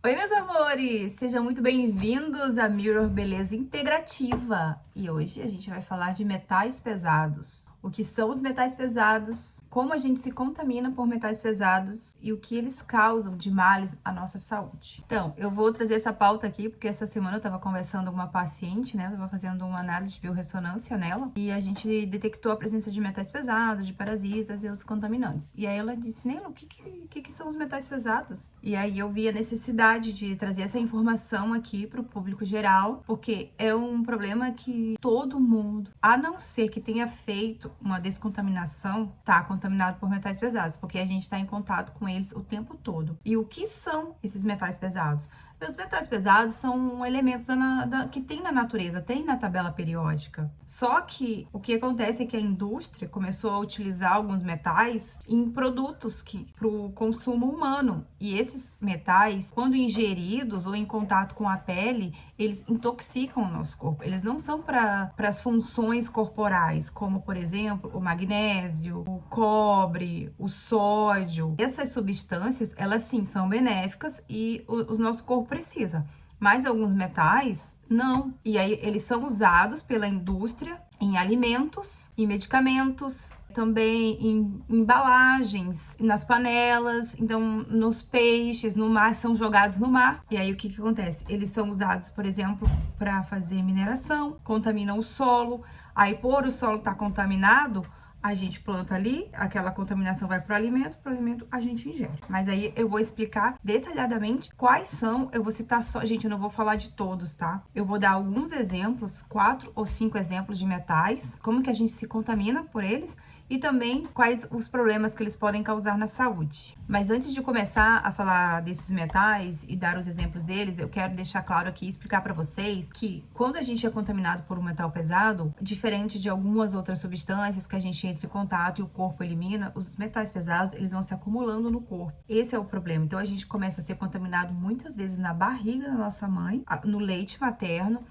Oi, meus amores! Sejam muito bem-vindos à Mirror Beleza Integrativa. E hoje a gente vai falar de metais pesados. O que são os metais pesados, como a gente se contamina por metais pesados e o que eles causam de males à nossa saúde. Então, eu vou trazer essa pauta aqui porque essa semana eu estava conversando com uma paciente, né? Eu estava fazendo uma análise de biorressonância nela e a gente detectou a presença de metais pesados, de parasitas e outros contaminantes. E aí ela disse, Neila, o que são os metais pesados? E aí eu vi a necessidade de trazer essa informação aqui para o público geral, porque é um problema que todo mundo, a não ser que tenha feito uma descontaminação, tá contaminado por metais pesados, porque a gente está em contato com eles o tempo todo. E o que são esses metais pesados? Os metais pesados são elementos que tem na natureza, tem na tabela periódica. Só que o que acontece é que a indústria começou a utilizar alguns metais em produtos para o consumo humano. E esses metais, quando ingeridos ou em contato com a pele, eles intoxicam o nosso corpo. Eles não são para as funções corporais, como, por exemplo, o magnésio, o cobre, o sódio. Essas substâncias, elas sim são benéficas e o nosso corpo precisa. Mas alguns metais, não. E aí, eles são usados pela indústria em alimentos, em medicamentos, também em embalagens, nas panelas, então nos peixes, no mar, são jogados no mar. E aí o que acontece? Eles são usados, por exemplo, para fazer mineração, contaminam o solo. Aí por o solo estar contaminado, a gente planta ali, aquela contaminação vai pro alimento a gente ingere. Mas aí eu vou explicar detalhadamente quais são, eu vou citar só, gente, eu não vou falar de todos, tá? Eu vou dar alguns exemplos, 4 ou 5 exemplos de metais, como que a gente se contamina por eles e também quais os problemas que eles podem causar na saúde. Mas antes de começar a falar desses metais e dar os exemplos deles, eu quero deixar claro aqui e explicar para vocês que quando a gente é contaminado por um metal pesado, diferente de algumas outras substâncias que a gente entra em contato e o corpo elimina, os metais pesados, eles vão se acumulando no corpo. Esse é o problema. Então a gente começa a ser contaminado muitos vezes na barriga da nossa mãe, no leite materno,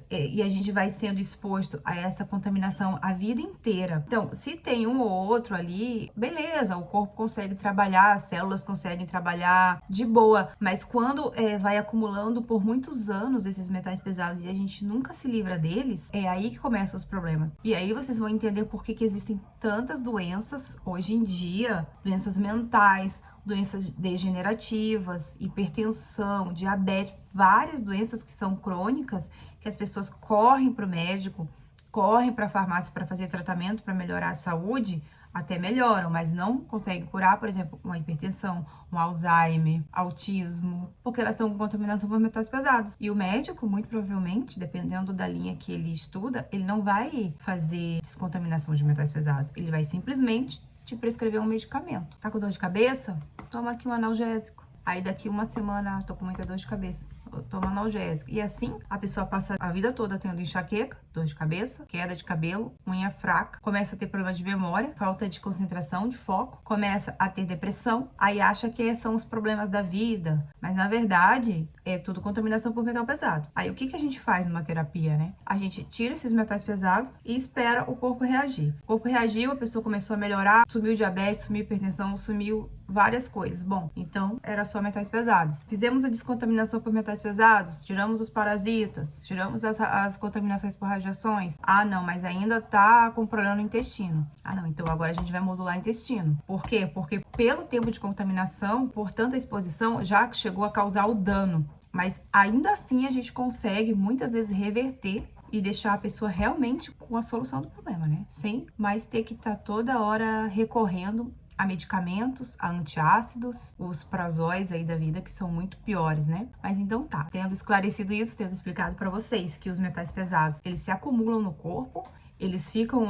e a gente vai sendo exposto a essa contaminação a vida inteira. Então, se tem um ou outro ali, beleza, o corpo consegue trabalhar, as células conseguem trabalhar de boa, mas quando vai acumulando por muitos anos esses metais pesados e a gente nunca se livra deles, é aí que começam os problemas. E aí vocês vão entender por que existem tantas doenças hoje em dia, doenças mentais, doenças degenerativas, hipertensão, diabetes, várias doenças que são crônicas, que as pessoas correm para o médico, correm para a farmácia para fazer tratamento para melhorar a saúde, até melhoram, mas não conseguem curar, por exemplo, uma hipertensão, um Alzheimer, autismo, porque elas estão com contaminação por metais pesados. E o médico, muito provavelmente, dependendo da linha que ele estuda, ele não vai fazer descontaminação de metais pesados, ele vai simplesmente te prescrever um medicamento. Tá com dor de cabeça? Toma aqui um analgésico. Aí daqui uma semana, tô com muita dor de cabeça, toma analgésico. E assim, a pessoa passa a vida toda tendo enxaqueca, dor de cabeça, queda de cabelo, unha fraca, começa a ter problema de memória, falta de concentração, de foco, começa a ter depressão, aí acha que são os problemas da vida, mas na verdade é tudo contaminação por metal pesado. Aí o que a gente faz numa terapia, né? A gente tira esses metais pesados e espera o corpo reagir. O corpo reagiu, a pessoa começou a melhorar, sumiu diabetes, sumiu hipertensão, sumiu várias coisas. Bom, então era só metais pesados. Fizemos a descontaminação por metais pesados, tiramos os parasitas, tiramos as contaminações por radiações. Ah, não, mas ainda tá com problema no intestino. Ah, não, então agora a gente vai modular o intestino. Por quê? Porque pelo tempo de contaminação, por tanta exposição, já chegou a causar o dano. Mas ainda assim a gente consegue muitas vezes reverter e deixar a pessoa realmente com a solução do problema, né? Sem mais ter que estar toda hora recorrendo a medicamentos, a antiácidos, os prazóis aí da vida, que são muito piores, né? Mas então tá, tendo esclarecido isso, tendo explicado para vocês que os metais pesados, eles se acumulam no corpo, eles ficam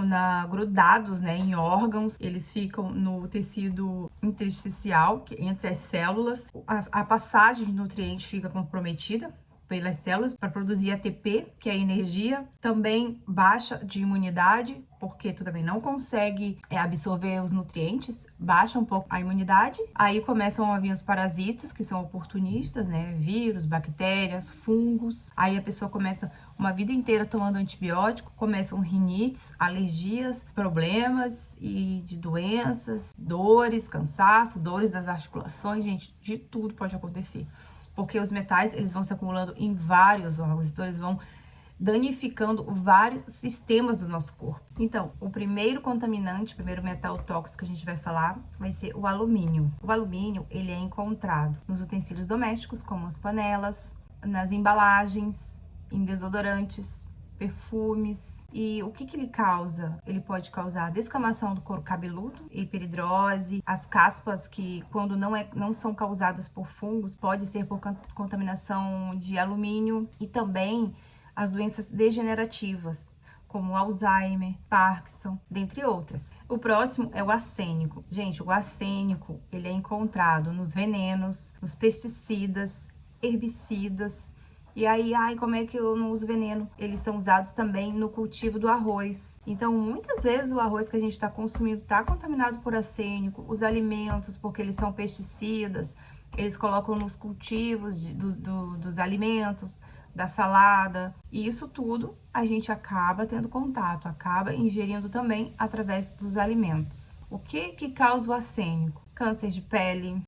grudados, né, em órgãos, eles ficam no tecido intersticial, entre as células, a passagem de nutrientes fica comprometida pelas células para produzir ATP, que é a energia, também baixa de imunidade, porque tu também não consegue absorver os nutrientes, baixa um pouco a imunidade, aí começam a vir os parasitas, que são oportunistas, né, vírus, bactérias, fungos, aí a pessoa começa uma vida inteira tomando antibiótico, começam rinites, alergias, problemas e de doenças, dores, cansaço, dores das articulações, gente, de tudo pode acontecer. porque os metais, eles vão se acumulando em vários órgãos, então eles vão danificando vários sistemas do nosso corpo. Então, o primeiro contaminante, o primeiro metal tóxico que a gente vai falar, vai ser o alumínio. O alumínio, ele é encontrado nos utensílios domésticos, como as panelas, nas embalagens, em desodorantes, perfumes. E o que que ele causa? Ele pode causar descamação do couro cabeludo, hiperidrose, as caspas que, quando não são causadas por fungos, pode ser por contaminação de alumínio, e também as doenças degenerativas, como Alzheimer, Parkinson, dentre outras. O próximo é o arsênico. Gente, o arsênico, ele é encontrado nos venenos, nos pesticidas, herbicidas. E aí, como é que eu não uso veneno? Eles são usados também no cultivo do arroz. Então, muitas vezes o arroz que a gente está consumindo está contaminado por arsênico, os alimentos, porque eles são pesticidas, eles colocam nos cultivos dos alimentos, da salada, e isso tudo a gente acaba tendo contato, acaba ingerindo também através dos alimentos. O que que causa o arsênico? Câncer de pele,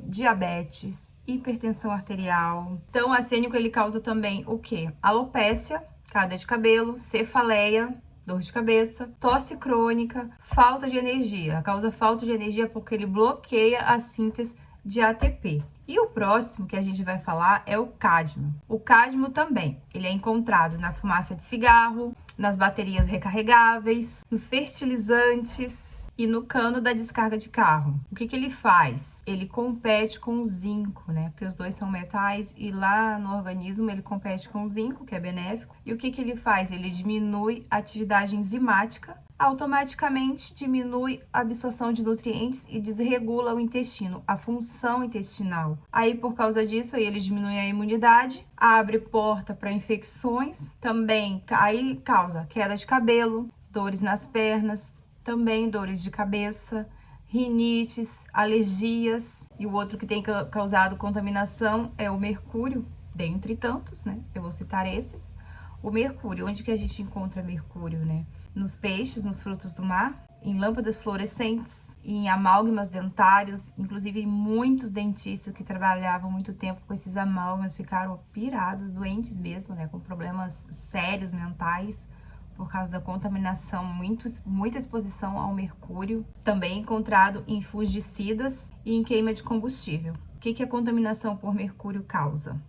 diabetes, hipertensão arterial. Então, o arsênico, ele causa também o quê? Alopécia, queda de cabelo, cefaleia, dor de cabeça, tosse crônica, falta de energia. Causa falta de energia porque ele bloqueia a síntese de ATP. E o próximo que a gente vai falar é o cádmio. O cádmio também, ele é encontrado na fumaça de cigarro, nas baterias recarregáveis, nos fertilizantes e no cano da descarga de carro. O que que ele faz? Ele compete com o zinco, né? Porque os dois são metais e lá no organismo ele compete com o zinco, que é benéfico. E o que que ele faz? Ele diminui a atividade enzimática, automaticamente diminui a absorção de nutrientes e desregula o intestino, a função intestinal. Aí, por causa disso, aí ele diminui a imunidade, abre porta para infecções, também aí causa queda de cabelo, dores nas pernas, também dores de cabeça, rinites, alergias. E o outro que tem causado contaminação é o mercúrio, dentre tantos, né? Eu vou citar esses. O mercúrio, onde que a gente encontra mercúrio, né? Nos peixes, nos frutos do mar, em lâmpadas fluorescentes, em amálgamas dentários. Inclusive, muitos dentistas que trabalhavam muito tempo com esses amálgamas ficaram pirados, doentes mesmo, né? Com problemas sérios mentais por causa da contaminação, muita exposição ao mercúrio. Também encontrado em fungicidas e em queima de combustível. O que que a contaminação por mercúrio causa?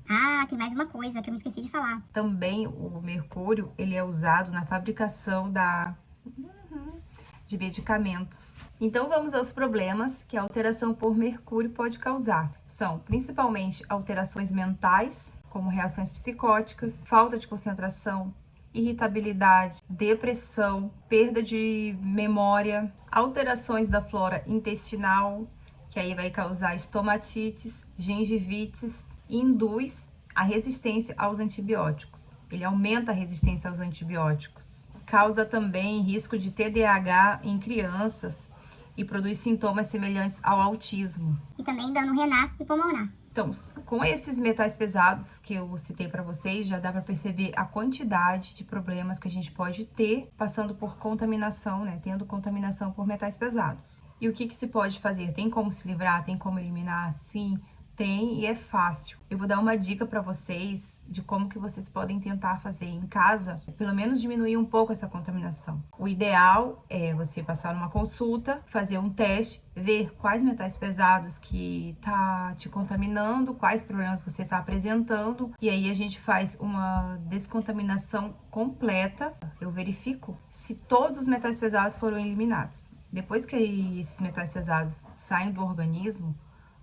Tem mais uma coisa que eu me esqueci de falar. Também o mercúrio, ele é usado na fabricação de medicamentos. Então, vamos aos problemas que a alteração por mercúrio pode causar. São principalmente alterações mentais, como reações psicóticas, falta de concentração, irritabilidade, depressão, perda de memória, alterações da flora intestinal, que aí vai causar estomatites, gengivites, e induz a resistência aos antibióticos. Ele aumenta a resistência aos antibióticos. Causa também risco de TDAH em crianças e produz sintomas semelhantes ao autismo. E também dano renal e pulmonar. Então, com esses metais pesados que eu citei para vocês, já dá para perceber a quantidade de problemas que a gente pode ter passando por contaminação, né? Tendo contaminação por metais pesados. E o que que se pode fazer? Tem como se livrar? Tem como eliminar? Sim, tem, e é fácil. Eu vou dar uma dica para vocês de como que vocês podem tentar fazer em casa, pelo menos diminuir um pouco essa contaminação. O ideal é você passar uma consulta, fazer um teste, ver quais metais pesados que tá te contaminando, quais problemas você tá apresentando, e aí a gente faz uma descontaminação completa. Eu verifico se todos os metais pesados foram eliminados. Depois que esses metais pesados saem do organismo,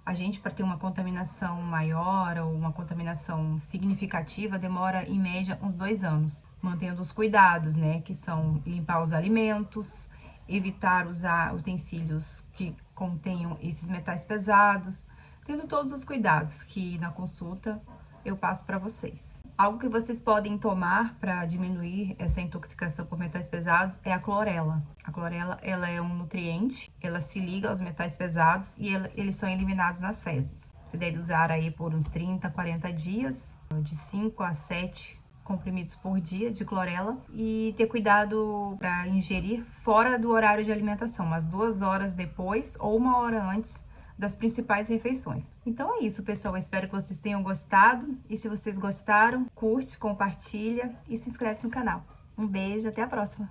a gente, para ter uma contaminação maior ou uma contaminação significativa, demora em média uns 2 anos, mantendo os cuidados, né? Que são limpar os alimentos, evitar usar utensílios que contenham esses metais pesados, tendo todos os cuidados que na consulta eu passo para vocês. Algo que vocês podem tomar para diminuir essa intoxicação por metais pesados é a clorela. A clorela, ela é um nutriente, ela se liga aos metais pesados e eles são eliminados nas fezes. Você deve usar aí por uns 30, 40 dias, de 5 a 7 comprimidos por dia de clorela, e ter cuidado para ingerir fora do horário de alimentação, umas 2 horas depois ou 1 hora antes das principais refeições. Então é isso, pessoal. Eu espero que vocês tenham gostado. E se vocês gostaram, curte, compartilha e se inscreve no canal. Um beijo, até a próxima!